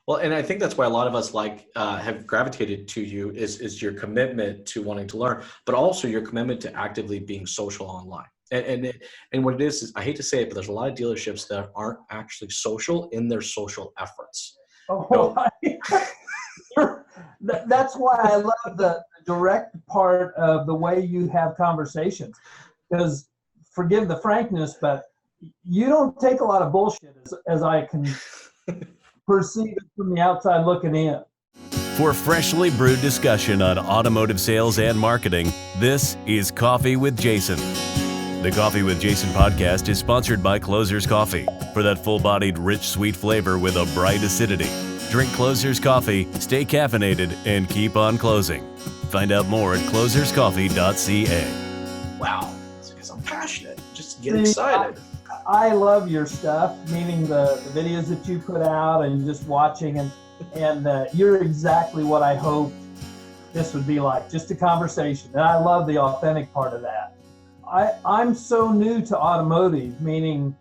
Well, and I think that's why a lot of us have gravitated to you is your commitment to wanting to learn, but also your commitment to actively being social online. And what it is I hate to say it, but there's a lot of dealerships that aren't actually social in their social efforts. Oh, that's why I love the direct part of the way you have conversations. Because, forgive the frankness, but you don't take a lot of bullshit as I can perceive it from the outside looking in. For freshly brewed discussion on automotive sales and marketing, this is Coffee with Jason. The Coffee with Jason podcast is sponsored by Closer's Coffee. For that full-bodied, rich, sweet flavor with a bright acidity, drink Closer's Coffee, stay caffeinated, and keep on closing. Find out more at closerscoffee.ca. Wow, it's because I'm passionate. Just get excited. I love your stuff, meaning the videos that you put out and just watching, and you're exactly what I hoped this would be like, just a conversation. And I love the authentic part of that. I'm so new to automotive, meaning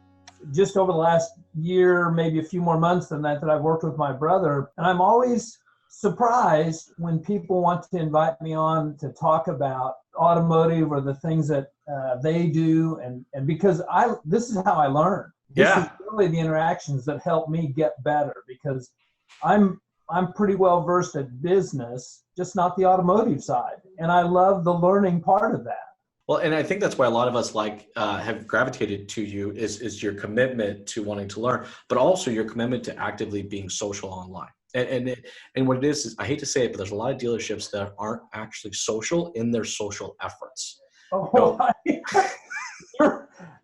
just over the last year, maybe a few more months than that I've worked with my brother. And I'm always surprised when people want to invite me on to talk about automotive or the things that they do. And because this is how I learn. This is really the interactions that help me get better, because I'm pretty well versed at business, just not the automotive side. And I love the learning part of that. Well, and I think that's why a lot of us have gravitated to you is your commitment to wanting to learn, but also your commitment to actively being social online. And what it is I hate to say it, but there's a lot of dealerships that aren't actually social in their social efforts. Oh,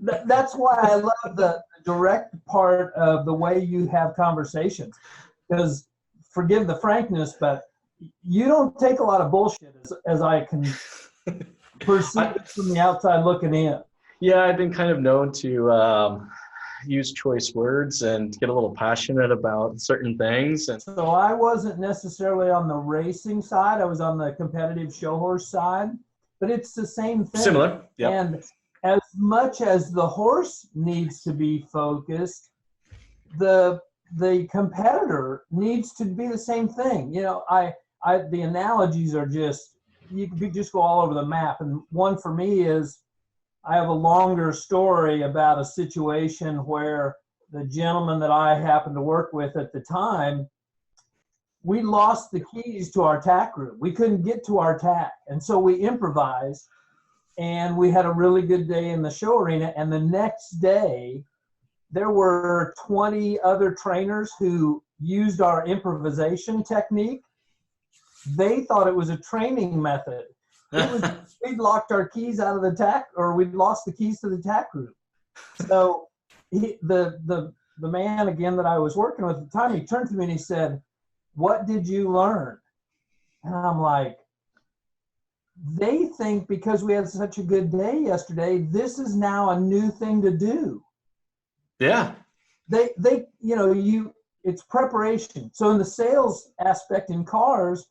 that's why I love the direct part of the way you have conversations. Because, forgive the frankness, but you don't take a lot of bullshit as I can perceive it from the outside looking in. Yeah, I've been kind of known to use choice words and get a little passionate about certain things. And so I wasn't necessarily on the racing side. I was on the competitive show horse side, but it's the same thing. Similar, yeah. And as much as the horse needs to be focused, the competitor needs to be the same thing. You know, the analogies are just, you can just go all over the map. And one for me is, I have a longer story about a situation where the gentleman that I happened to work with at the time, we lost the keys to our tack room. We couldn't get to our tack. And so we improvised, and we had a really good day in the show arena. And the next day, there were 20 other trainers who used our improvisation technique. They thought it was a training method. We'd locked our keys out of the tack, or we'd lost the keys to the tack room. So the man, again, that I was working with at the time, he turned to me and he said, "What did you learn?" And I'm like, they think because we had such a good day yesterday, this is now a new thing to do. Yeah. They it's preparation. So in the sales aspect in cars,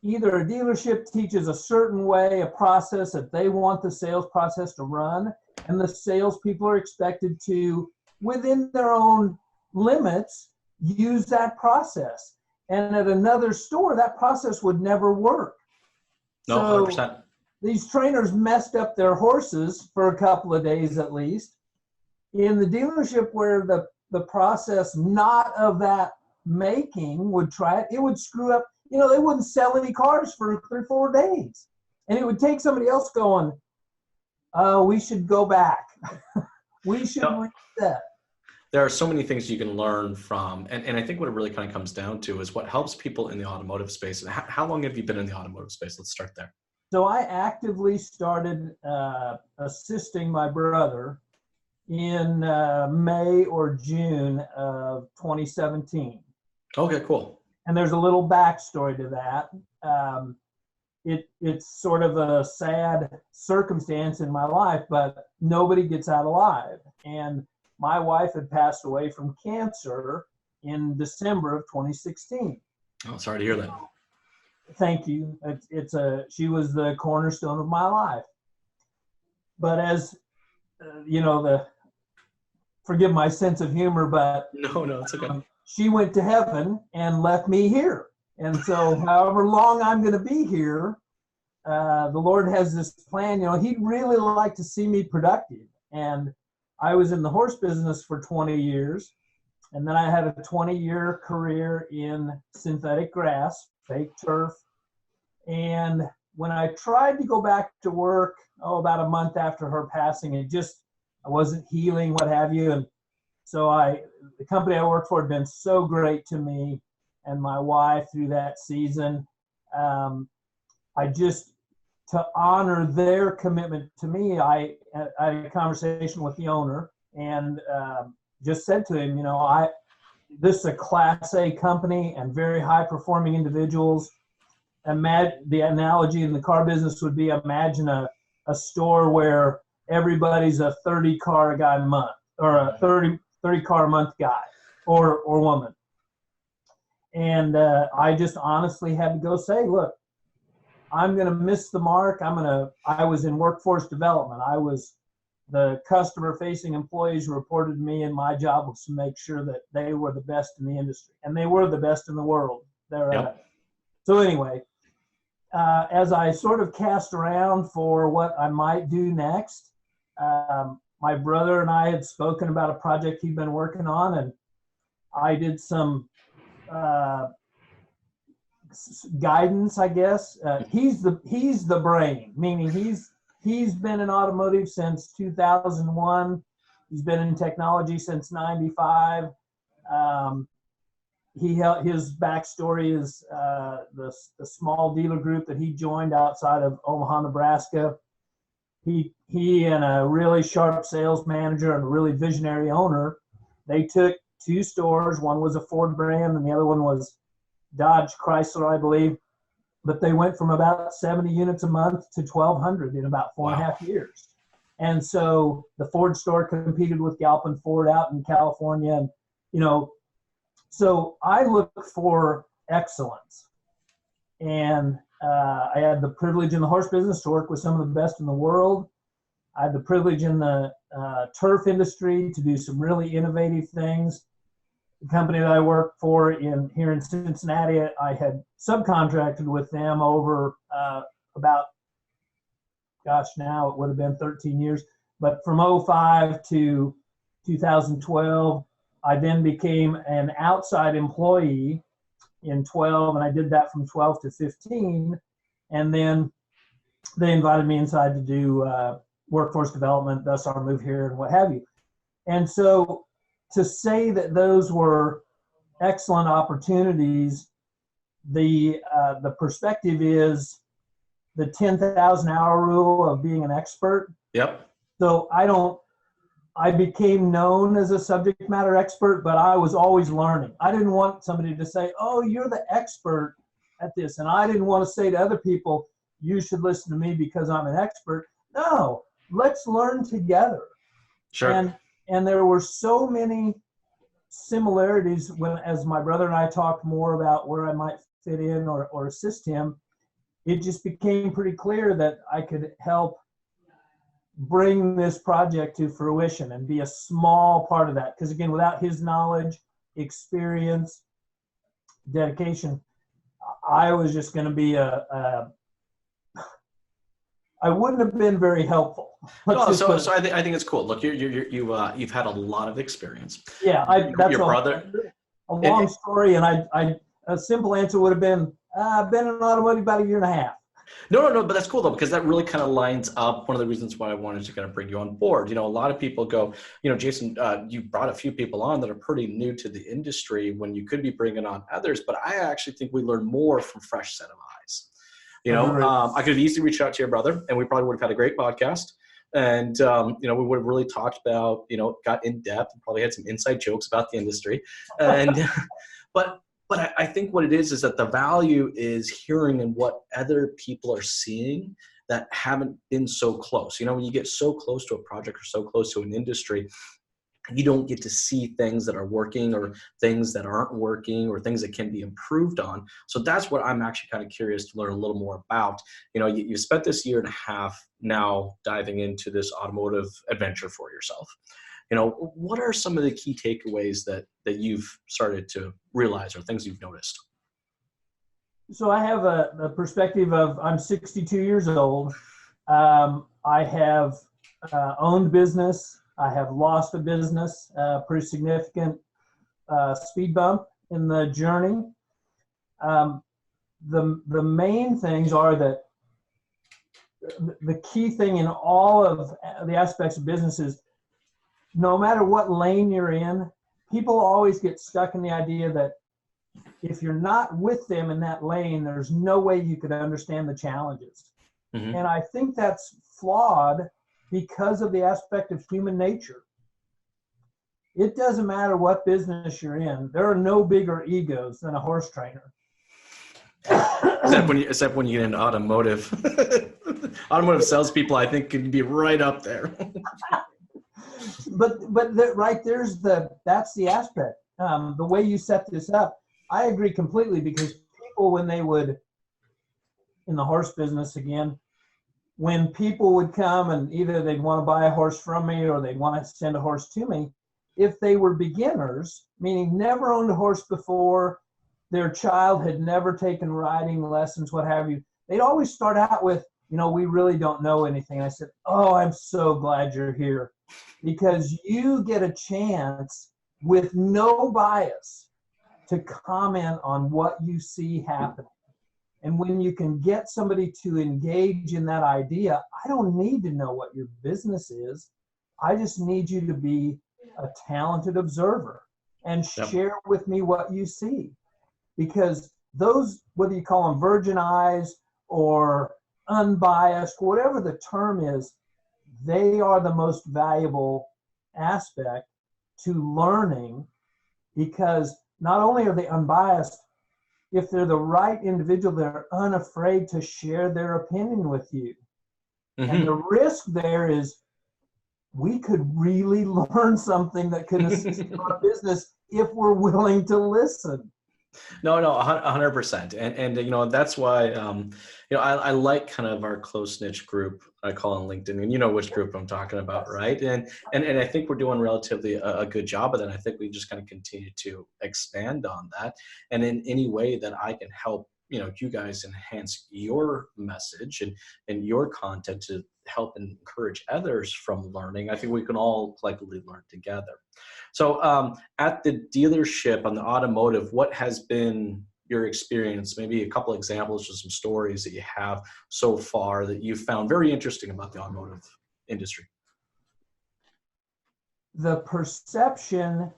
either a dealership teaches a certain way, a process that they want the sales process to run, and the salespeople are expected to, within their own limits, use that process. And at another store, that process would never work. No, so 100%. These trainers messed up their horses for a couple of days at least. In the dealership where the process not of that making would try it, it would screw up. You know, they wouldn't sell any cars for 3 or 4 days. And it would take somebody else going, we should go back. We should reset. There are so many things you can learn from. And I think what it really kind of comes down to is what helps people in the automotive space. And how long have you been in the automotive space? Let's start there. So I actively started assisting my brother in May or June of 2017. Okay, cool. And there's a little backstory to that. It's sort of a sad circumstance in my life, but nobody gets out alive. And my wife had passed away from cancer in December of 2016. Oh, sorry to hear that. Thank you. She was the cornerstone of my life. But as forgive my sense of humor, but no, it's okay. she went to heaven and left me here. And so however long I'm going to be here, the Lord has this plan. He'd really like to see me productive. And I was in the horse business for 20 years. And then I had a 20-year career in synthetic grass, fake turf. And when I tried to go back to work, about a month after her passing, I wasn't healing, what have you. And so the company I worked for had been so great to me and my wife through that season. To honor their commitment to me, I had a conversation with the owner and just said to him, this is a Class A company and very high performing individuals. The analogy in the car business would be, imagine a store where everybody's a 30 car guy a month, or a 30 car a month guy or woman. And I just honestly had to go say, look, I'm going to miss the mark. I was in workforce development. I was the customer facing employees who reported to me, and my job was to make sure that they were the best in the industry, and they were the best in the world. Yep. So anyway, as I sort of cast around for what I might do next, my brother and I had spoken about a project he'd been working on, and I did some guidance, I guess. He's the brain, meaning he's been in automotive since 2001. He's been in technology since 95. His backstory is the small dealer group that he joined outside of Omaha, Nebraska. He and a really sharp sales manager and a really visionary owner, they took 2 stores. One was a Ford brand and the other one was Dodge Chrysler, I believe. But they went from about 70 units a month to 1,200 in about 4.5 years. And so the Ford store competed with Galpin Ford out in California. And, so I look for excellence. And I had the privilege in the horse business to work with some of the best in the world. I had the privilege in the turf industry to do some really innovative things. The company that I worked for here in Cincinnati, I had subcontracted with them over now it would have been 13 years. But from 2005 to 2012, I then became an outside employee in 12, and I did that from 12 to 15. And then they invited me inside to do workforce development, thus our move here and what have you. And so to say that those were excellent opportunities, the perspective is the 10,000 hour rule of being an expert. Yep. So I became known as a subject matter expert, but I was always learning. I didn't want somebody to say, oh, you're the expert at this. And I didn't want to say to other people, you should listen to me because I'm an expert. No, let's learn together. Sure. And there were so many similarities as my brother and I talked more about where I might fit in or assist him. It just became pretty clear that I could help bring this project to fruition and be a small part of that. Because again, without his knowledge, experience, dedication, I was just going to be I wouldn't have been very helpful. So I think it's cool. Look, you've had a lot of experience. Yeah, that's your brother. A long story, and a simple answer would have been, I've been in automotive about 1.5 years. No, but that's cool though, because that really kind of lines up one of the reasons why I wanted to kind of bring you on board. A lot of people go, Jason, you brought a few people on that are pretty new to the industry when you could be bringing on others, but I actually think we learn more from fresh set of eyes. I could have easily reached out to your brother and we probably would have had a great podcast. And, we would have really talked about, got in depth and probably had some inside jokes about the industry. And, but I think what it is that the value is hearing and what other people are seeing that haven't been so close. When you get so close to a project or so close to an industry, you don't get to see things that are working or things that aren't working or things that can be improved on. So that's what I'm actually kind of curious to learn a little more about. You spent this 1.5 years now diving into this automotive adventure for yourself. what are some of the key takeaways that you've started to realize or things you've noticed? So I have a perspective of, I'm 62 years old. I have owned business. I have lost a business, pretty significant speed bump in the journey. The main things are that the key thing in all of the aspects of business is, no matter what lane you're in, people always get stuck in the idea that if you're not with them in that lane, there's no way you could understand the challenges. Mm-hmm. And I think that's flawed because of the aspect of human nature. It doesn't matter what business you're in. There are no bigger egos than a horse trainer. Except when you get into automotive. Automotive salespeople, I think, can be right up there. But right there's that's the aspect. The way you set this up, I agree completely, because people, when they would, in the horse business again, when people would come and either they'd want to buy a horse from me or they'd want to send a horse to me, if they were beginners, meaning never owned a horse before, their child had never taken riding lessons, what have you, they'd always start out with, we really don't know anything. I said, oh, I'm so glad you're here, because you get a chance with no bias to comment on what you see happening. And when you can get somebody to engage in that idea, I don't need to know what your business is. I just need you to be a talented observer and share with me what you see. Because those, whether you call them virgin eyes or unbiased, whatever the term is, they are the most valuable aspect to learning, because not only are they unbiased, if they're the right individual, they're unafraid to share their opinion with you. Mm-hmm. And the risk there is we could really learn something that could assist our business if we're willing to listen. No, 100%. And that's why, I like kind of our close niche group I call on LinkedIn, and you know which group I'm talking about, right? And I think we're doing relatively a good job of that. I think we just kind of continue to expand on that. And in any way that I can help, you guys enhance your message and your content to help encourage others from learning, I think we can all collectively learn together. So at the dealership on the Automotive, what has been your experience? Maybe a couple examples or some stories that you have so far that you've found very interesting about the automotive industry. The perception,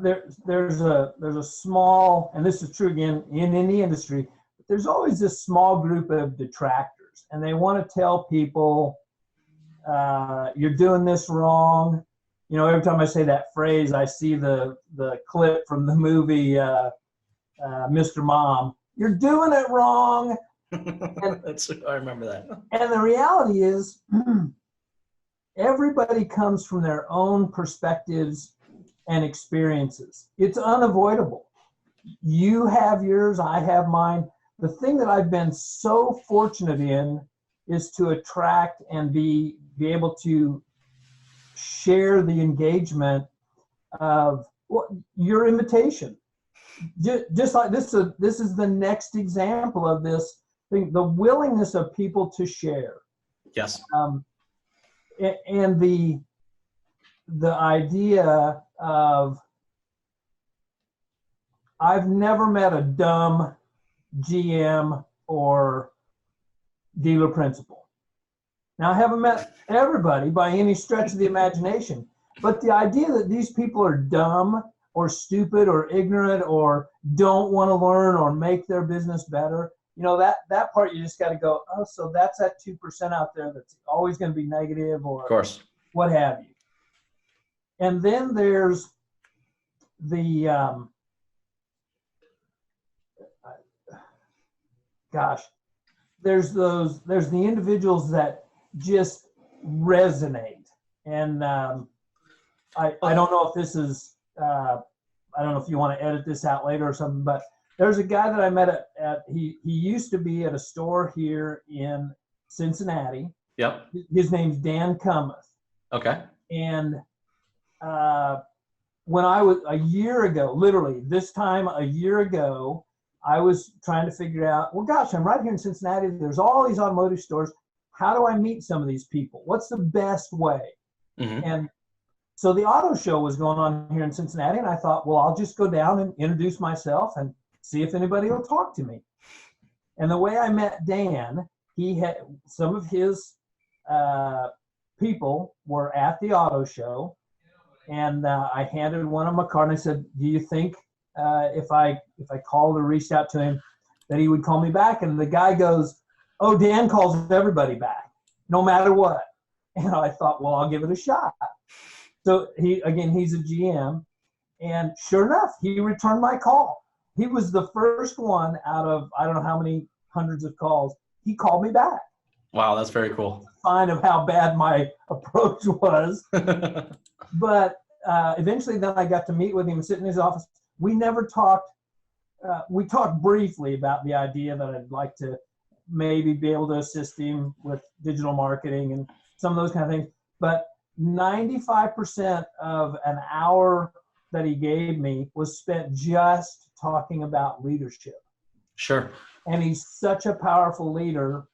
there's a small, and this is true again in any industry, but there's always this small group of detractors, and they want to tell people, you're doing this wrong. Every time I say that phrase, I see the clip from the movie Mr. Mom. You're doing it wrong. I remember that. And the reality is, everybody comes from their own perspectives and experiences. It's unavoidable. You have yours, I have mine. The thing that I've been so fortunate in is to attract and be able to share the engagement of your invitation. Just like this is the next example of this thing, the willingness of people to share. Yes. And the idea of, I've never met a dumb GM or dealer principal. Now, I haven't met everybody by any stretch of the imagination, but the idea that these people are dumb or stupid or ignorant or don't want to learn or make their business better, that part you just got to go, oh, so that's that 2% out there that's always going to be negative or of course, what have you. And then there's the, there's the individuals that just resonate. And I don't know if this is, I don't know if you want to edit this out later or something, but there's a guy that I met he used to be at a store here in Cincinnati. Yep. His name's Dan Cummeth. Okay. And when I was a year ago, literally this time a year ago, I was trying to figure out, well, gosh, I'm right here in Cincinnati. There's all these automotive stores. How do I meet some of these people? What's the best way? Mm-hmm. And so the auto show was going on here in Cincinnati, and I thought, well, I'll just go down and introduce myself and see if anybody will talk to me. And the way I met Dan, he had some of his people were at the auto show, and I handed one of them a card, and I said, do you think if I called or reached out to him that he would call me back? And the guy goes, oh, Dan calls everybody back, no matter what. And I thought, well, I'll give it a shot. So he's a GM, and sure enough, he returned my call. He was the first one out of, I don't know how many hundreds of calls. He called me back. Wow, that's very cool. Sign of how bad my approach was. But eventually then I got to meet with him and sit in his office. We never talked. We talked briefly about the idea that I'd like to maybe be able to assist him with digital marketing and some of those kind of things. But 95% of an hour that he gave me was spent just talking about leadership. Sure. And he's such a powerful leader.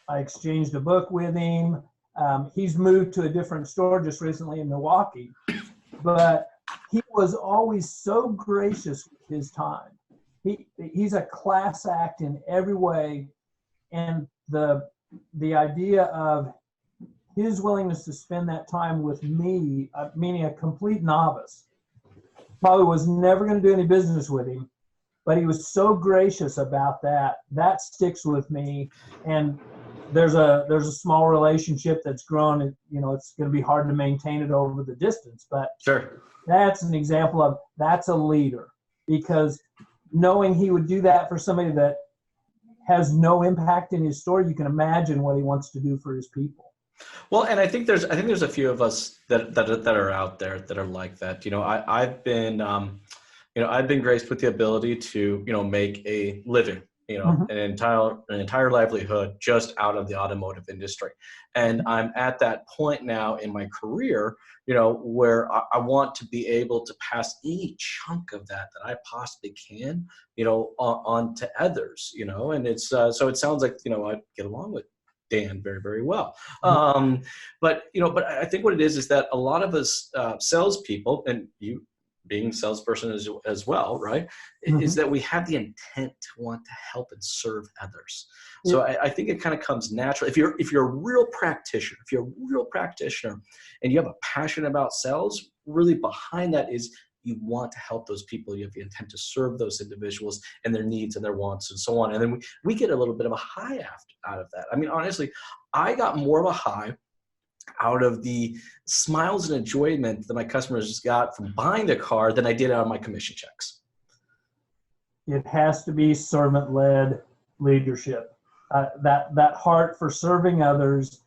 I exchanged a book with him. He's moved to a different store just recently in Milwaukee, but he was always so gracious with his time. He's a class act in every way. And the idea of his willingness to spend that time with me, meaning a complete novice, probably was never going to do any business with him, but he was so gracious about that. That sticks with me. And there's a small relationship that's grown. It's going to be hard to maintain it over the distance, but sure, that's an example of that's a leader, because knowing he would do that for somebody that has no impact in his store, you can imagine what he wants to do for his people. Well, and I think there's a few of us that are out there that are like that. I've been graced with the ability to make a living, Mm-hmm. an entire livelihood just out of the automotive industry. And I'm at that point now in my career, where I want to be able to pass any chunk of that I possibly can, on to others, and it's, so it sounds like, I get along with Dan very, very well. But I think what it is that a lot of us salespeople, and you being a salesperson as well, right, Mm-hmm. is that we have the intent to want to help and serve others. So I think it kind of comes natural. If you're a real practitioner, and you have a passion about sales, really behind that is you want to help those people. You have the intent to serve those individuals and their needs and their wants and so on. And then we get a little bit of a high out of that. I mean, honestly, I got more of a high out of the smiles and enjoyment that my customers just got from buying the car than I did out of my commission checks. It has to be servant-led leadership. That heart for serving others,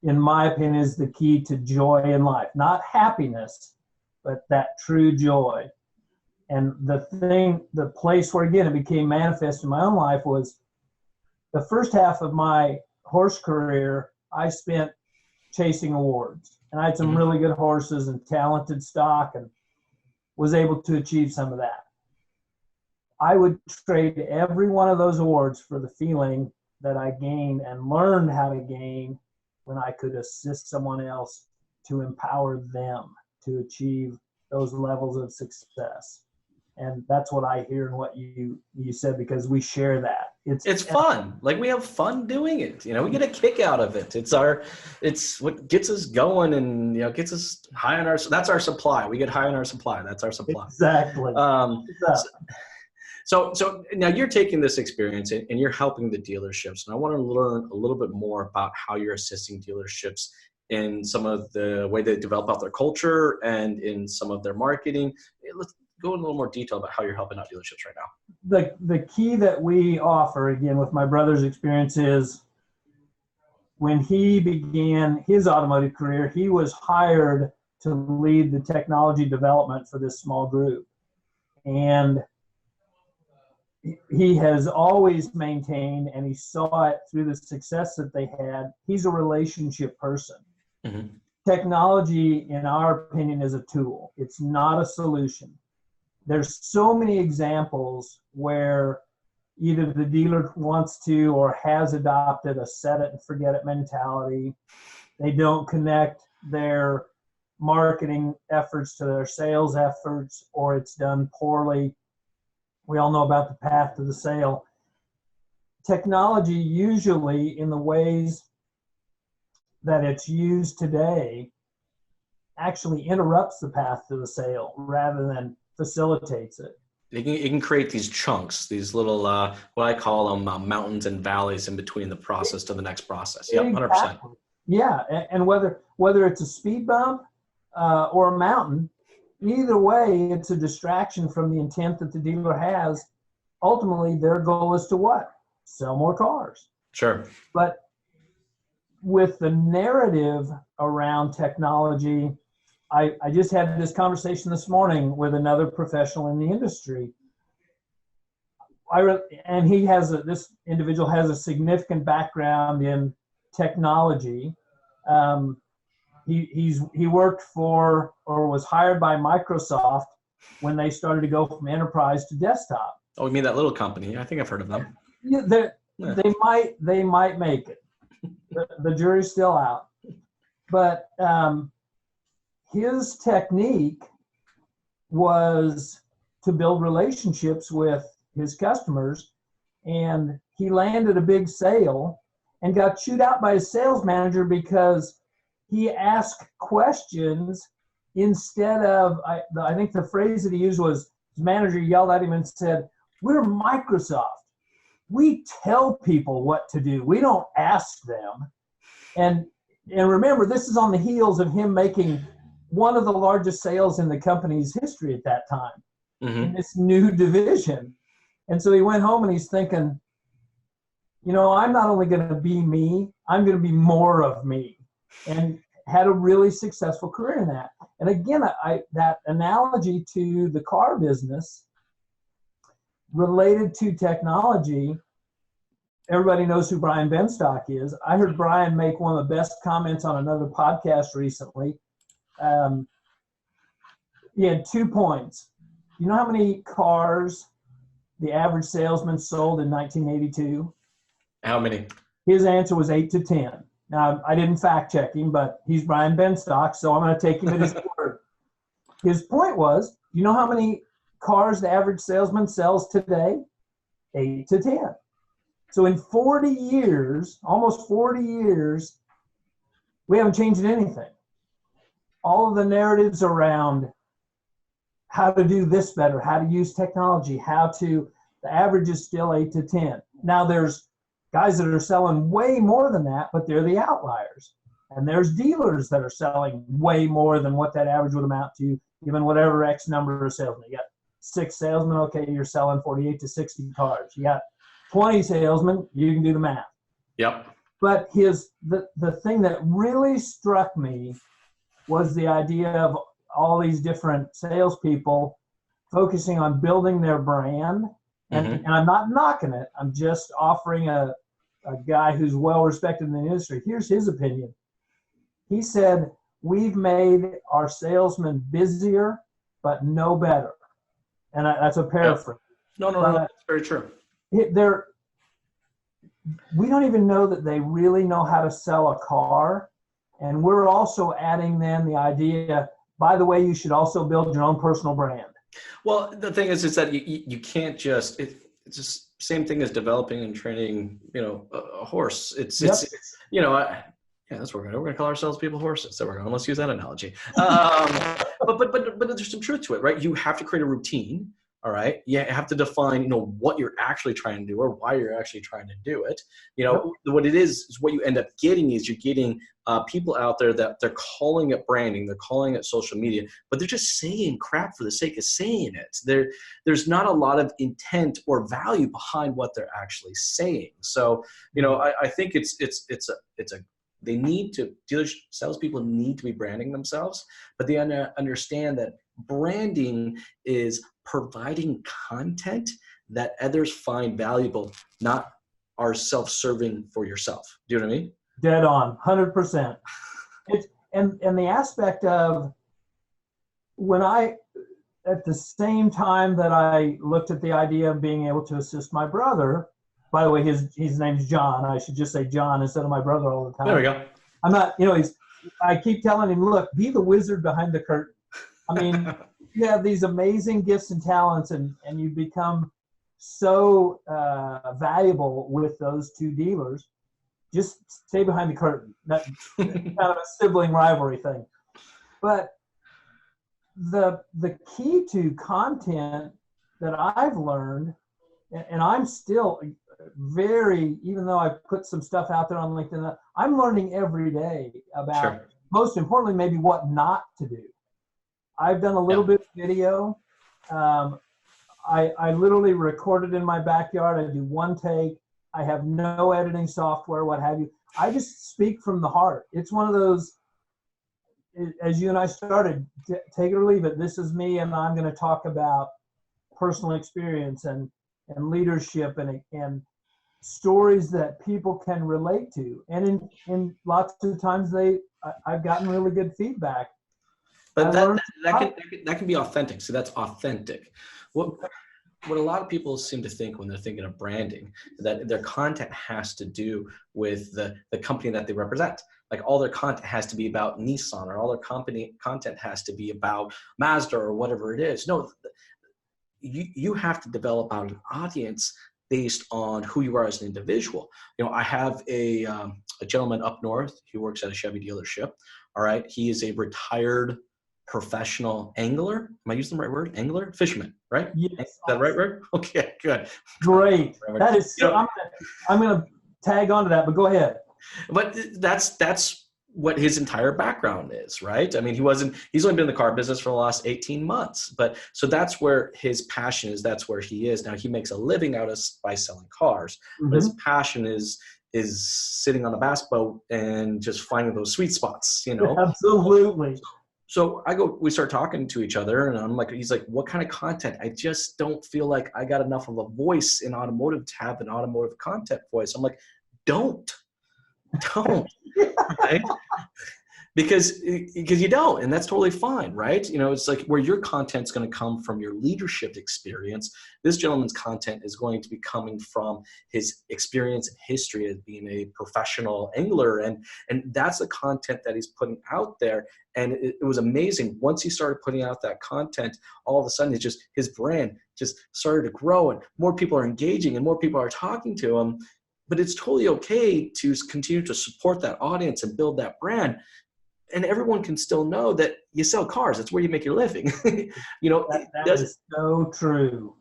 in my opinion, is the key to joy in life. Not happiness, but that true joy. And the place where, again, it became manifest in my own life was the first half of my horse career, I spent chasing awards. And I had some really good horses and talented stock and was able to achieve some of that. I would trade every one of those awards for the feeling that I gained and learned how to gain when I could assist someone else to empower them to achieve those levels of success. And that's what I hear in what you said, because we share that. It's fun. Like, we have fun doing it. We get a kick out of it. It's what gets us going and, gets us high on our, that's our supply. We get high on our supply. That's our supply. Exactly. So now you're taking this experience and you're helping the dealerships. And I want to learn a little bit more about how you're assisting dealerships in some of the way they develop out their culture and in some of their marketing. Let's go in a little more detail about how you're helping out dealerships right now. The key that we offer, again, with my brother's experience, is when he began his automotive career, he was hired to lead the technology development for this small group. And he has always maintained, and he saw it through the success that they had, he's a relationship person. Mm-hmm. technology, in our opinion, is a tool. It's not a solution. There's so many examples where either the dealer wants to or has adopted a set it and forget it mentality. They don't connect their marketing efforts to their sales efforts, or it's done poorly. We all know about the path to the sale. Technology, usually in the ways that it's used today, actually interrupts the path to the sale rather than facilitates it. It can create these chunks, these little, what I call them, mountains and valleys in between the process to the next process. Yep, 100%. Exactly. Yeah, and whether it's a speed bump or a mountain, either way, it's a distraction from the intent that the dealer has. Ultimately, their goal is to what? Sell more cars. Sure. But with the narrative around technology, I just had this conversation this morning with another professional in the industry. And this individual has a significant background in technology. He worked for or was hired by Microsoft when they started to go from enterprise to desktop. Oh, you mean that little company? I think I've heard of them. Yeah, they might make it. The jury's still out. But his technique was to build relationships with his customers, and he landed a big sale and got chewed out by his sales manager because he asked questions instead of, I think the phrase that he used was, his manager yelled at him and said, "We're Microsoft. We tell people what to do. We don't ask them." And remember, this is on the heels of him making one of the largest sales in the company's history at that time, in this new division. And so he went home and he's thinking, I'm not only going to be me, I'm going to be more of me, and had a really successful career in that. And again, that analogy to the car business related to technology, everybody knows who Brian Benstock is. I heard Brian make one of the best comments on another podcast recently. He had 2 points. You know how many cars the average salesman sold in 1982? How many? His answer was 8 to 10. Now, I didn't fact check him, but he's Brian Benstock, so I'm going to take him at his word. His point was, you know how many cars the average salesman sells today? 8 to 10. So in 40 years, almost 40 years, we haven't changed anything. All of the narratives around how to do this better, how to use technology, the average is still 8 to 10. Now there's guys that are selling way more than that, but they're the outliers. And there's dealers that are selling way more than what that average would amount to, given whatever X number of salesmen. You got 6 salesmen, okay, you're selling 48 to 60 cars. You got 20 salesmen, you can do the math. Yep. But the thing that really struck me was the idea of all these different salespeople focusing on building their brand. And I'm not knocking it. I'm just offering a guy who's well respected in the industry. Here's his opinion. He said, "We've made our salesmen busier, but no better." And that's a paraphrase. No, that's very true. We don't even know that they really know how to sell a car. And we're also adding then the idea, by the way, you should also build your own personal brand. Well, the thing is that you can't just, it's just same thing as developing and training, a horse. It's yeah, that's what we're going to call ourselves people horses. So let's use that analogy. But there's some truth to it, right? You have to create a routine. All right. You have to define, what you're actually trying to do or why you're actually trying to do it. What it is what you end up getting is you're getting people out there that they're calling it branding, they're calling it social media, but they're just saying crap for the sake of saying it. There's not a lot of intent or value behind what they're actually saying. So, I think salespeople need to be branding themselves, but they understand that branding is providing content that others find valuable, not are self-serving for yourself. Do you know what I mean? Dead on, 100%. and the aspect of when at the same time that I looked at the idea of being able to assist my brother, by the way, his name's John. I should just say John instead of my brother all the time. There we go. I'm not, I keep telling him, look, be the wizard behind the curtain. I mean, you have these amazing gifts and talents, and you become so valuable with those two dealers. Just stay behind the curtain. That's kind of a sibling rivalry thing. But the key to content that I've learned, and I'm still even though I put some stuff out there on LinkedIn, I'm learning every day about, most importantly, maybe what not to do. I've done a little bit of video. I literally recorded in my backyard. I do one take. I have no editing software, what have you. I just speak from the heart. It's one of those, as you and I started, take it or leave it. This is me, and I'm going to talk about personal experience and leadership and stories that people can relate to. And in lots of times I've gotten really good feedback. But that can be authentic. So that's authentic. What a lot of people seem to think when they're thinking of branding, that their content has to do with the company that they represent. Like all their content has to be about Nissan, or all their content has to be about Mazda or whatever it is. No, you have to develop out an audience based on who you are as an individual. I have a gentleman up north. He works at a Chevy dealership. All right. He is a retired professional angler. Am I using the right word? Angler? Fisherman, right? Yes. Is that the right word? Okay, good. Great. That is so, I'm gonna tag onto that, but go ahead. But that's what his entire background is, right? I mean, he's only been in the car business for the last 18 months, but so that's where his passion is. That's where he is. Now he makes a living by selling cars, but his passion is sitting on a bass boat and just finding those sweet spots, Absolutely. So we start talking to each other, and he's like, what kind of content? I just don't feel like I got enough of a voice in automotive to have an automotive content voice. I'm like, don't, right? Because you don't, and that's totally fine, right? It's like where your content's going to come from your leadership experience. This gentleman's content is going to be coming from his experience and history as being a professional angler, and that's the content that he's putting out there. And it was amazing. Once he started putting out that content, all of a sudden his brand just started to grow, and more people are engaging and more people are talking to him. But it's totally okay to continue to support that audience and build that brand. And everyone can still know that you sell cars. That's where you make your living. That is so true.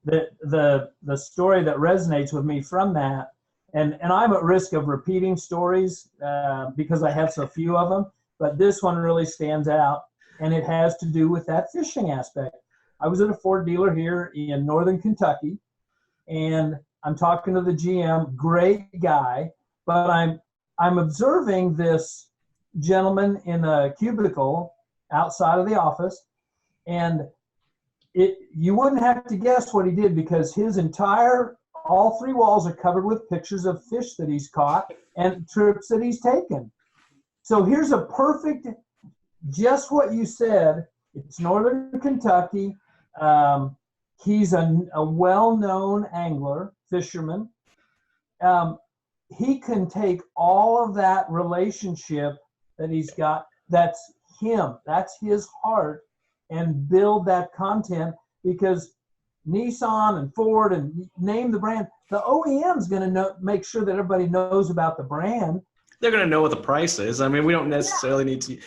The story that resonates with me from that, and I'm at risk of repeating stories because I have so few of them, but this one really stands out, and it has to do with that fishing aspect. I was at a Ford dealer here in northern Kentucky, and I'm talking to the GM, great guy, but I'm observing this gentleman in a cubicle outside of the office, and you wouldn't have to guess what he did, because all three walls are covered with pictures of fish that he's caught and trips that he's taken. So here's a perfect, just what you said. It's northern Kentucky. He's a well-known angler, fisherman. He can take all of that relationship that he's got, that's him, that's his heart, and build that content, because Nissan and Ford, and name the brand, the OEM's going to make sure that everybody knows about the brand. They're going to know what the price is. I mean, we don't necessarily need to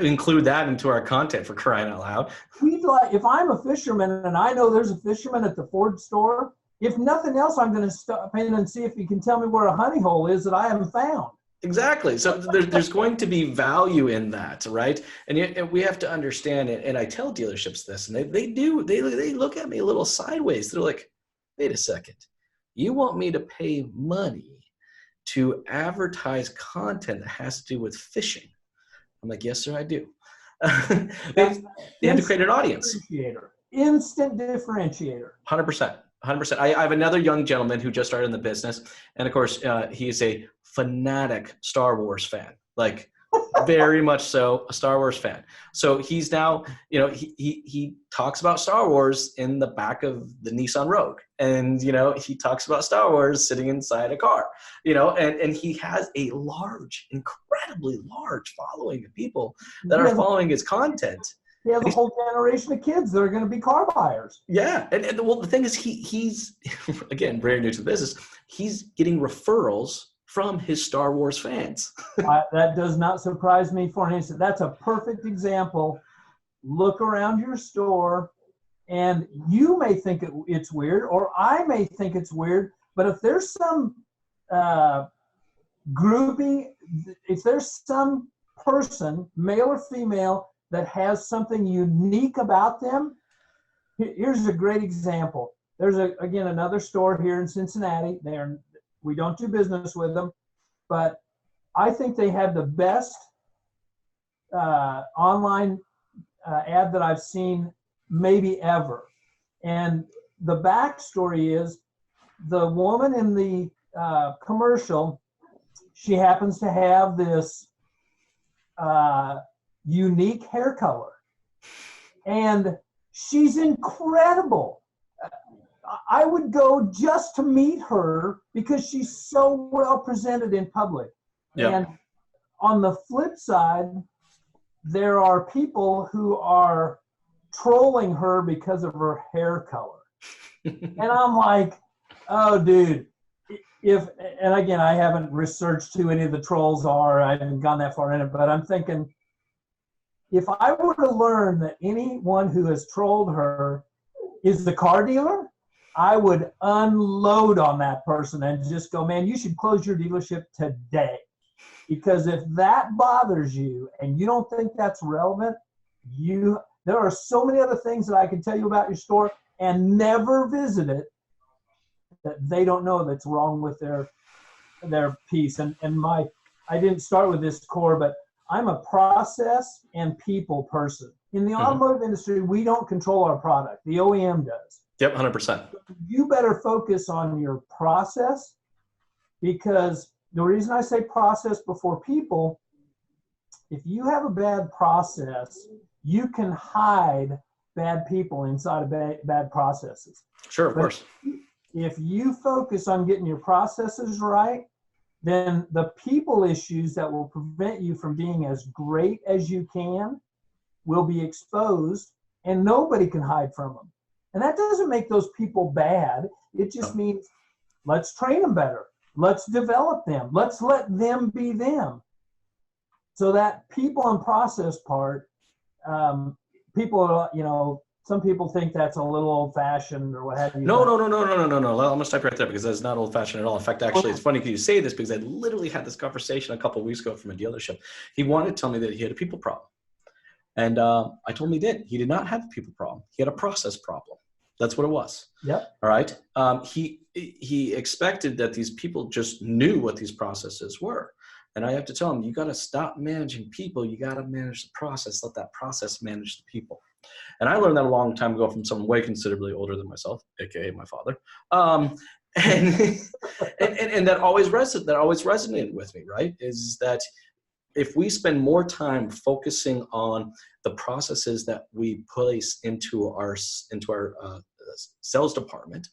include that into our content, for crying out loud. If I'm a fisherman and I know there's a fisherman at the Ford store, if nothing else, I'm going to stop in and see if he can tell me where a honey hole is that I haven't found. Exactly. So there's going to be value in that, right? And we have to understand it. And I tell dealerships this, and they look at me a little sideways. They're like, wait a second, you want me to pay money to advertise content that has to do with fishing? I'm like, yes, sir, I do. They have to create an audience. Instant differentiator. 100%. 100%. I have another young gentleman who just started in the business, and of course, he is a fanatic Star Wars fan. Like very much so a Star Wars fan. So he's now, he talks about Star Wars in the back of the Nissan Rogue. And, he talks about Star Wars sitting inside a car, and he has a incredibly large following of people that are following his content. He has a whole generation of kids that are going to be car buyers. Yeah. And well, the thing is, he's, again, very new to the business. He's getting referrals from his Star Wars fans. That does not surprise me for an instant. That's a perfect example. Look around your store, and you may think it's weird, or I may think it's weird, but if there's some grouping, if there's some person, male or female, that has something unique about them, here's a great example. There's again another store here in Cincinnati. We don't do business with them, but I think they have the best online ad that I've seen maybe ever. And the backstory is the woman in the commercial, she happens to have this unique hair color, and she's incredible. I would go just to meet her because she's so well presented in public. Yep. And on the flip side, there are people who are trolling her because of her hair color. And I'm like, oh, dude, and again, I haven't researched who any of the trolls are. I haven't gone that far in it, but I'm thinking, if I were to learn that anyone who has trolled her is the car dealer, I would unload on that person and just go, man, you should close your dealership today. Because if that bothers you and you don't think that's relevant, there are so many other things that I can tell you about your store and never visit it that they don't know that's wrong with their piece. And I didn't start with this core, but I'm a process and people person. In the automotive industry, we don't control our product. The OEM does. Yep, 100%. You better focus on your process, because the reason I say process before people, if you have a bad process, you can hide bad people inside of bad processes. Sure, of course. If you focus on getting your processes right, then the people issues that will prevent you from being as great as you can will be exposed, and nobody can hide from them. And that doesn't make those people bad. It just means let's train them better. Let's develop them. Let's let them be them. So that people and process part, people, some people think that's a little old-fashioned or what have you. No. I'm going to stop right there, because that's not old-fashioned at all. In fact, actually, it's funny you say this, because I literally had this conversation a couple of weeks ago from a dealership. He wanted to tell me that he had a people problem. And I told him he did. He did not have a people problem. He had a process problem. That's what it was. Yep. All right. He expected that these people just knew what these processes were. And I have to tell him, you got to stop managing people. You got to manage the process. Let that process manage the people. And I learned that a long time ago from someone way considerably older than myself, aka my father. And that always resonated with me, right? Is that if we spend more time focusing on the processes that we place into our sales department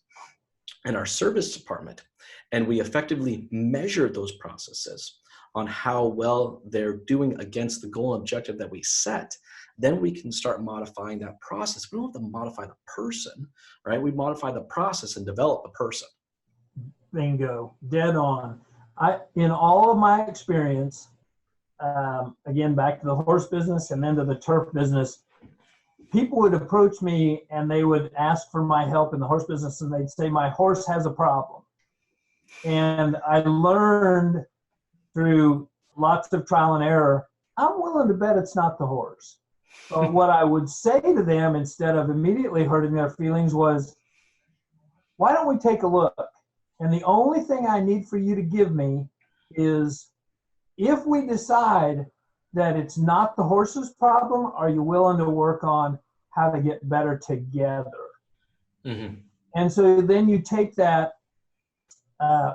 and our service department, and we effectively measure those processes on how well they're doing against the goal and objective that we set, then we can start modifying that process. We don't have to modify the person, right? We modify the process and develop the person. Bingo, dead on. In all of my experience, again, back to the horse business and then to the turf business, people would approach me and they would ask for my help in the horse business, and they'd say, my horse has a problem. And I learned through lots of trial and error, I'm willing to bet it's not the horse. But what I would say to them, instead of immediately hurting their feelings, was, why don't we take a look? And the only thing I need for you to give me is, if we decide that it's not the horse's problem, are you willing to work on how to get better together? Mm-hmm. And so then you take that,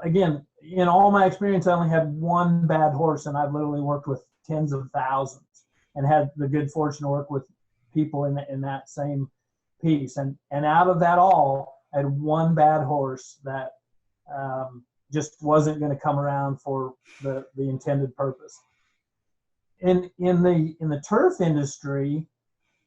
again, in all my experience, I only had one bad horse, and I've literally worked with tens of thousands, and had the good fortune to work with people in that same piece. And out of that all, I had one bad horse that just wasn't going to come around for the intended purpose. In the turf industry,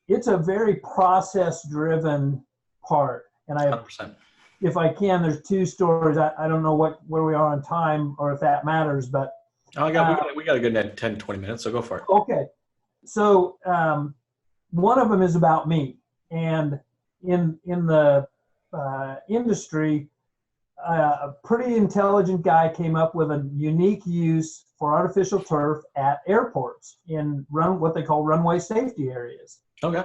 it's a very process-driven part. And 100%. If I can, there's two stories. I don't know where we are on time or if that matters, but we got a good 10, 20 minutes, so go for it. Okay. So one of them is about me. And in the industry, a pretty intelligent guy came up with a unique use for artificial turf at airports in what they call runway safety areas. Okay.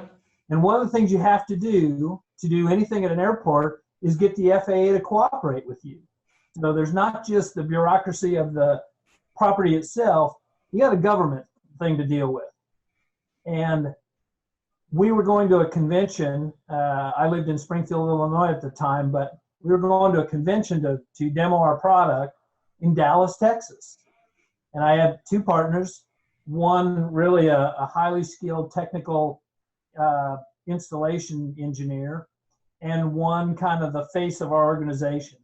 And one of the things you have to do anything at an airport is get the FAA to cooperate with you. So there's not just the bureaucracy of the property itself, you got a government thing to deal with. And we were going to a convention. I lived in Springfield, Illinois at the time, but we were going to a convention to demo our product in Dallas, Texas. And I had two partners, one really a highly skilled technical installation engineer, and one kind of the face of our organization.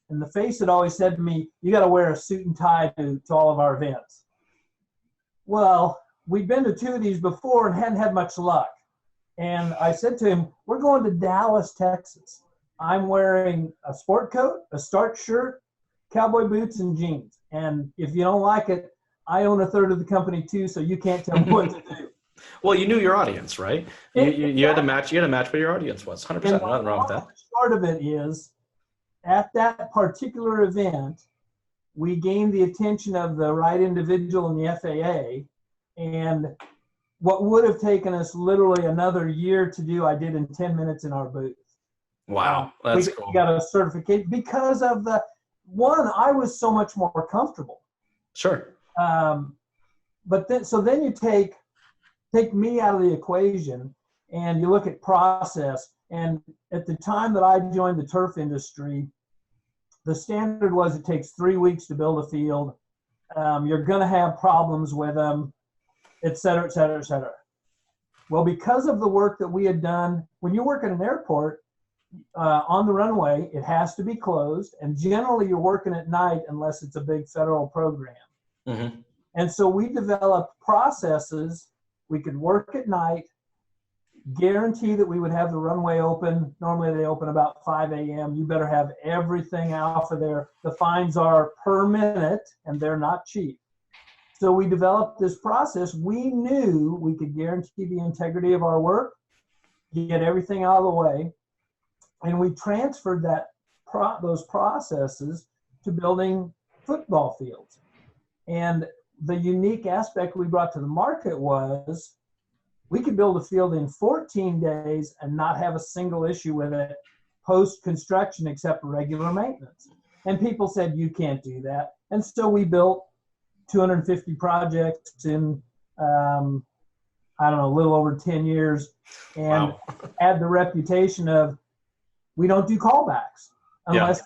And the face had always said to me, you got to wear a suit and tie to all of our events. Well, we'd been to two of these before and hadn't had much luck. And I said to him, we're going to Dallas, Texas. I'm wearing a sport coat, a starch shirt, cowboy boots, and jeans. And if you don't like it, I own a third of the company too, so you can't tell me what to do. Well, you knew your audience, right? You had to match. You had to match what your audience was. 100%. Nothing wrong with that. Part of it is, at that particular event, we gained the attention of the right individual in the FAA, and what would have taken us literally another year to do, I did in 10 minutes in our booth. Wow, that's cool. We got a certification because of I was so much more comfortable. Sure. But then you take me out of the equation and you look at process. And at the time that I joined the turf industry, the standard was it takes 3 weeks to build a field. You're going to have problems with them, et cetera, et cetera, et cetera. Well, because of the work that we had done, when you work at an airport, on the runway, it has to be closed. And generally you're working at night unless it's a big federal program. Mm-hmm. And so we developed processes. We could work at night, guarantee that we would have the runway open. Normally they open about 5 a.m. You better have everything out for there. The fines are per minute and they're not cheap. So we developed this process. We knew we could guarantee the integrity of our work, get everything out of the way. And we transferred those processes to building football fields. And the unique aspect we brought to the market was we could build a field in 14 days and not have a single issue with it post-construction except regular maintenance. And people said, you can't do that. And so we built 250 projects in, a little over 10 years, and Wow. had the reputation of, we don't do callbacks unless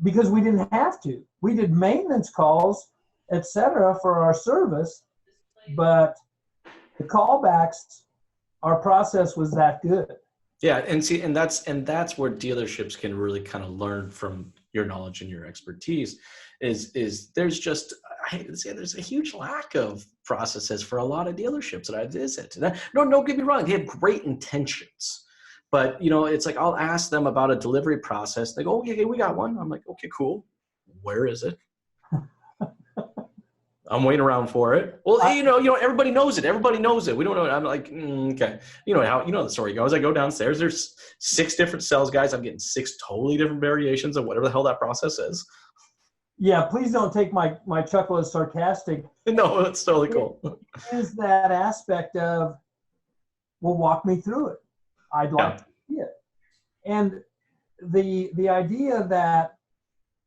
because we didn't have to. We did maintenance calls, et cetera, for our service, but the callbacks, our process was that good. Yeah, and that's where dealerships can really kind of learn from your knowledge and your expertise. Is there's just, I hate to say, there's a huge lack of processes for a lot of dealerships that I visit. No, get me wrong, they have great intentions. But, it's like I'll ask them about a delivery process. They go, okay, we got one. I'm like, okay, cool. Where is it? I'm waiting around for it. Well, everybody knows it. Everybody knows it. We don't know it. I'm like, okay. You know the story goes. I go downstairs. There's 6 different sales guys. I'm getting 6 totally different variations of whatever the hell that process is. Yeah, please don't take my chuckle as sarcastic. No, that's totally cool. It is that aspect of, well, walk me through it. I'd like to see it. And the idea that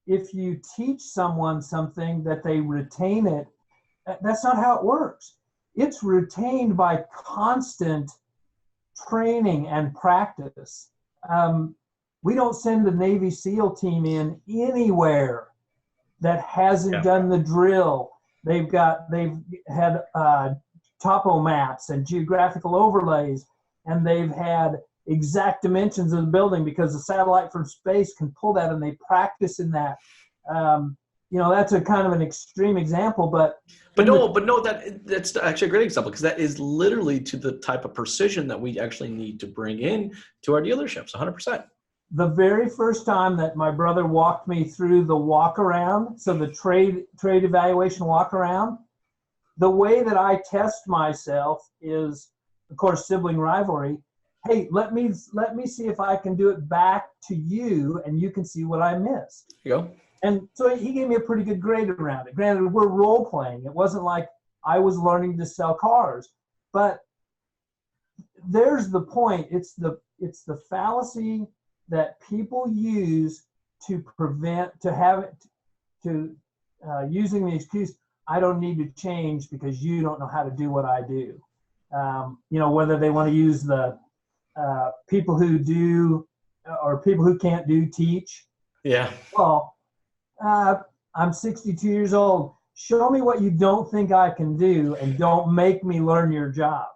if you teach someone something that they retain it, that's not how it works. It's retained by constant training and practice. We don't send a Navy SEAL team in anywhere that hasn't done the drill they've had topo maps and geographical overlays, and they've had exact dimensions of the building because the satellite from space can pull that, and they practice in that. That's a kind of an extreme example, but that's actually a great example, because that is literally to the type of precision that we actually need to bring in to our dealerships. 100%. The very first time that my brother walked me through the walk around, so the trade evaluation walk around, the way that I test myself is, of course, sibling rivalry. Hey, let me see if I can do it back to you, and you can see what I missed. Here you go. And so he gave me a pretty good grade around it. Granted, we're role playing. It wasn't like I was learning to sell cars, but there's the point. It's the fallacy that people use to using the excuse, I don't need to change because you don't know how to do what I do. Whether they want to use the people who do or people who can't do teach. Yeah. Well, I'm 62 years old. Show me what you don't think I can do, and don't make me learn your job.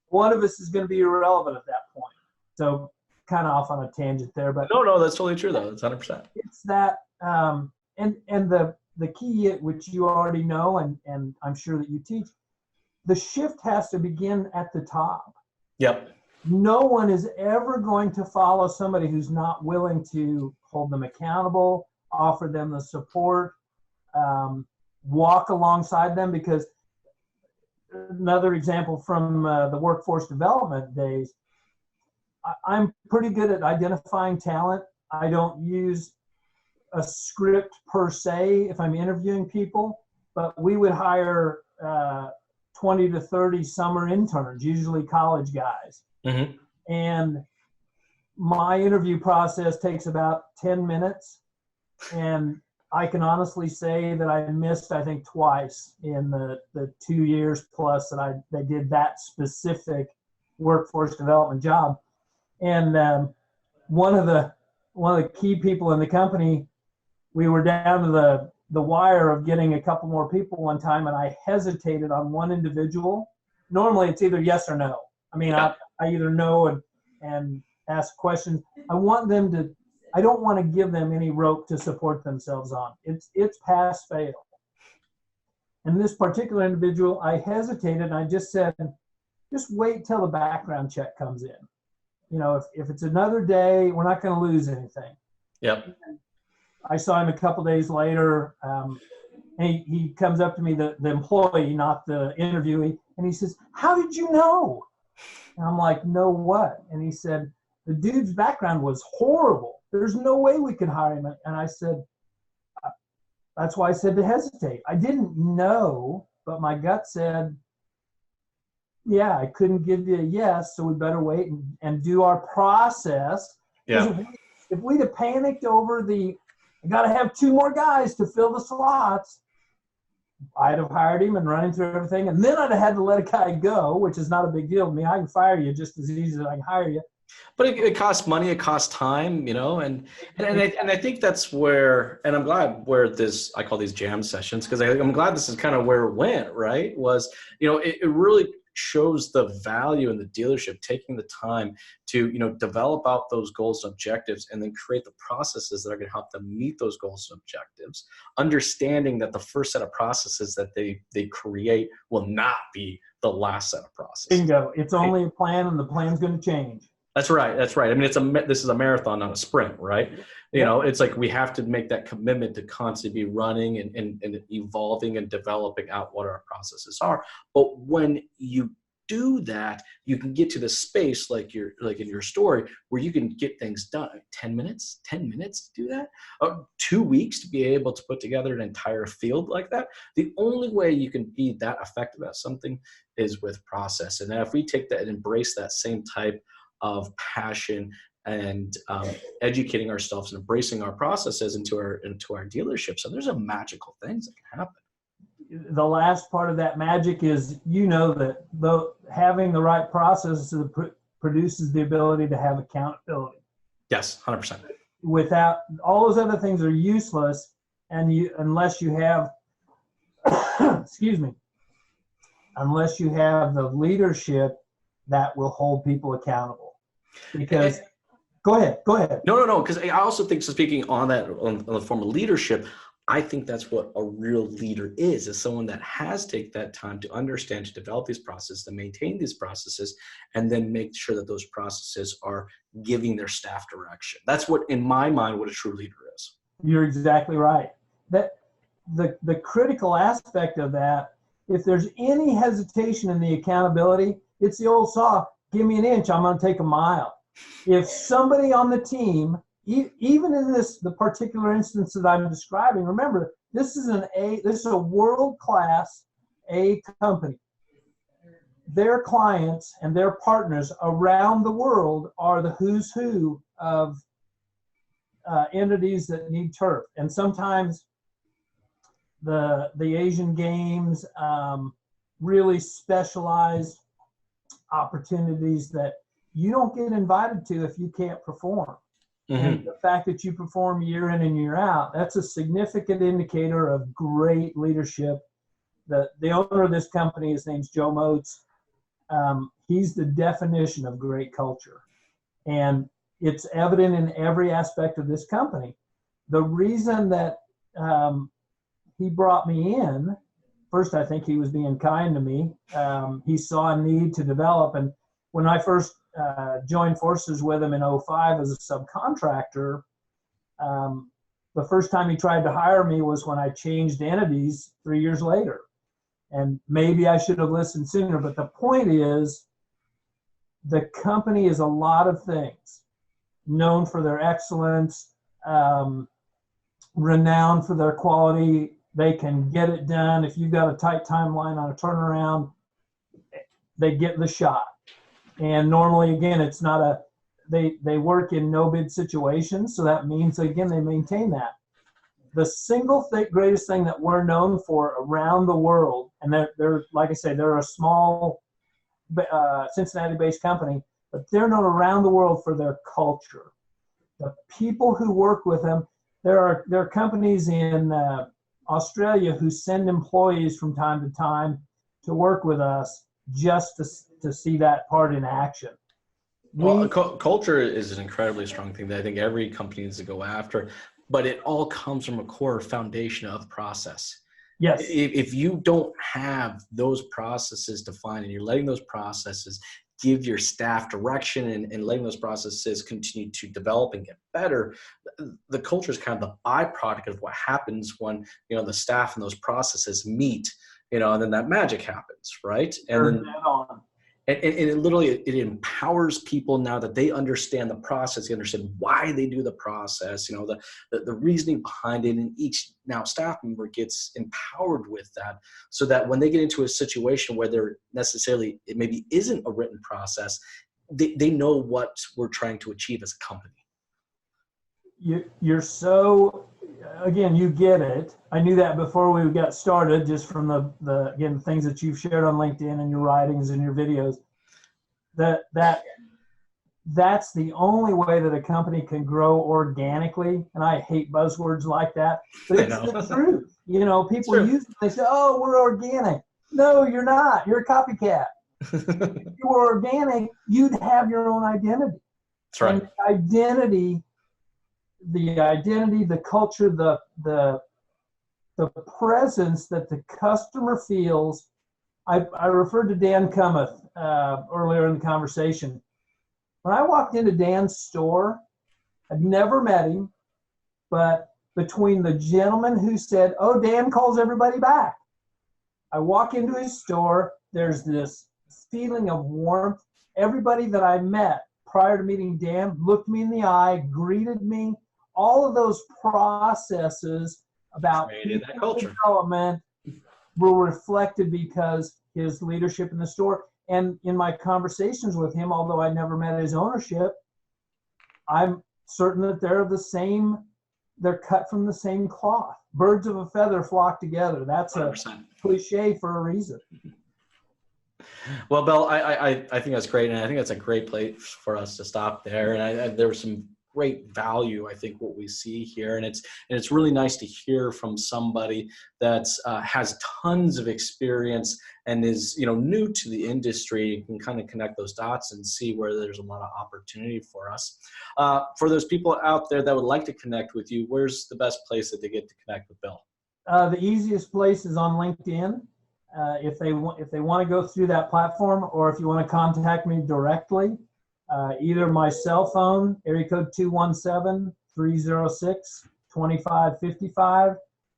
One of us is going to be irrelevant at that point. So kind of off on a tangent there, but no, that's totally true though. It's 100%. It's that, and the key, which you already know, and I'm sure that you teach, the shift has to begin at the top. Yep. No one is ever going to follow somebody who's not willing to hold them accountable, offer them the support, walk alongside them. Because another example from the workforce development days, I'm pretty good at identifying talent. I don't use a script per se if I'm interviewing people, but we would hire 20 to 30 summer interns, usually college guys. Mm-hmm. And my interview process takes about 10 minutes. And I can honestly say that I missed, I think, twice in the 2 years plus that they did that specific workforce development job. And one of the key people in the company, we were down to the wire of getting a couple more people one time, and I hesitated on one individual. Normally it's either yes or no. I mean, I either know and ask questions. I don't want to give them any rope to support themselves on. It's pass fail. And this particular individual, I hesitated, and I just said, just wait till the background check comes in. If it's another day, we're not going to lose anything. Yep. I saw him a couple days later. And he comes up to me, the employee, not the interviewee, and he says, "How did you know?" And I'm like, "Know what?" And he said, "The dude's background was horrible. There's no way we could hire him." And I said, that's why I said to hesitate. I didn't know, but my gut said, yeah, I couldn't give you a yes, so we better wait and do our process. Yeah. If we'd have panicked over I got to have 2 more guys to fill the slots, I'd have hired him and run him through everything, and then I'd have had to let a guy go, which is not a big deal to me. I can fire you just as easy as I can hire you. But it costs money, it costs time, and I think that's where, and I'm glad where this, I call these jam sessions, because I'm glad this is kind of where it went, right? Was, it really shows the value in the dealership taking the time to develop out those goals and objectives, and then create the processes that are going to help them meet those goals and objectives, understanding that the first set of processes that they create will not be the last set of processes. Bingo. It's only a plan, and the plan's going to change. That's right. I mean, this is a marathon, not a sprint, right? It's like we have to make that commitment to constantly be running and evolving and developing out what our processes are. But when you do that, you can get to the space like in your story where you can get things done. 10 minutes to do that, 2 weeks to be able to put together an entire field like that. The only way you can be that effective at something is with process. And if we take that and embrace that same type of passion and educating ourselves and embracing our processes into our dealerships, so there's a magical things that can happen. The last part of that magic is, that having the right processes produces the ability to have accountability. Yes, 100%. Without all those other things are useless, and unless you have excuse me, unless you have the leadership that will hold people accountable. Because, go ahead. No, because I also think, so speaking on that, on the form of leadership, I think that's what a real leader is someone that has taken that time to understand, to develop these processes, to maintain these processes, and then make sure that those processes are giving their staff direction. That's what, in my mind, what a true leader is. You're exactly right. That the critical aspect of that, if there's any hesitation in the accountability, it's the old saw, give me an inch, I'm going to take a mile. If somebody on the team, even in the particular instance that I'm describing, remember, this is a world-class A company. Their clients and their partners around the world are the who's who of entities that need turf. And sometimes the Asian games, really specialized opportunities that you don't get invited to if you can't perform. Mm-hmm. And the fact that you perform year in and year out, that's a significant indicator of great leadership. The owner of this company, his name's Joe Motes. He's the definition of great culture. And it's evident in every aspect of this company. The reason that he brought me in, first, I think he was being kind to me. He saw a need to develop. And when I first joined forces with him in 2005 as a subcontractor, the first time he tried to hire me was when I changed entities 3 years later. And maybe I should have listened sooner, but the point is, the company is a lot of things. Known for their excellence, renowned for their quality. They can get it done. If you've got a tight timeline on a turnaround, they get the shot. And normally, again, it's not they work in no bid situations. So that means, again, they maintain that. The single greatest thing that we're known for around the world, and they're like I say, they're a small Cincinnati-based company, but they're known around the world for their culture. The people who work with them, there are companies in Australia who send employees from time to time to work with us just to see that part in action. Well, culture is an incredibly strong thing that I think every company needs to go after, but it all comes from a core foundation of process. Yes. If you don't have those processes defined and you're letting those processes give your staff direction and letting those processes continue to develop and get better, the culture is kind of the byproduct of what happens when, the staff and those processes meet, and then that magic happens, right? And then, and it literally, it empowers people now that they understand the process, they understand why they do the process, the reasoning behind it, and each now staff member gets empowered with that, so that when they get into a situation where it maybe isn't a written process, they know what we're trying to achieve as a company. You're so, again, you get it. I knew that before we got started, just from the again, things that you've shared on LinkedIn and your writings and your videos, that's the only way that a company can grow organically. And I hate buzzwords like that, but it's the truth. People use it, they say, oh, we're organic. No, you're not. You're a copycat. If you were organic, you'd have your own identity. That's right. And the identity, the culture, the presence that the customer feels. I referred to Dan Cummuth earlier in the conversation. When I walked into Dan's store, I'd never met him, but between the gentleman who said, oh, Dan calls everybody back. I walk into his store, there's this feeling of warmth. Everybody that I met prior to meeting Dan looked me in the eye, greeted me. All of those processes about that culture development were reflected because his leadership in the store. And in my conversations with him, although I never met his ownership, I'm certain that they're cut from the same cloth. Birds of a feather flock together. That's 100%. A cliche for a reason. Well, Bill, I think that's great. And I think that's a great place for us to stop there. And there were some great value, I think, what we see here. And it's really nice to hear from somebody that's has tons of experience and is, new to the industry. You can kind of connect those dots and see where there's a lot of opportunity for us. For those people out there that would like to connect with you, where's the best place that they get to connect with Bill? The easiest place is on LinkedIn. If they want to go through that platform, or if you want to contact me directly, either my cell phone, area code 217-306-2555.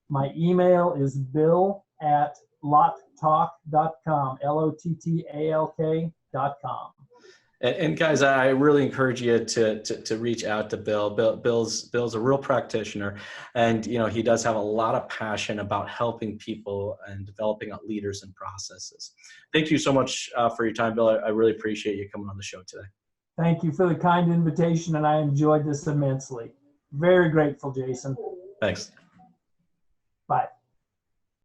My email is bill@lottalk.com, LOTTALK.com. And guys, I really encourage you to reach out to Bill. Bill's a real practitioner, and he does have a lot of passion about helping people and developing leaders and processes. Thank you so much for your time, Bill. I really appreciate you coming on the show today. Thank you for the kind invitation, and I enjoyed this immensely. Very grateful, Jason. Thanks.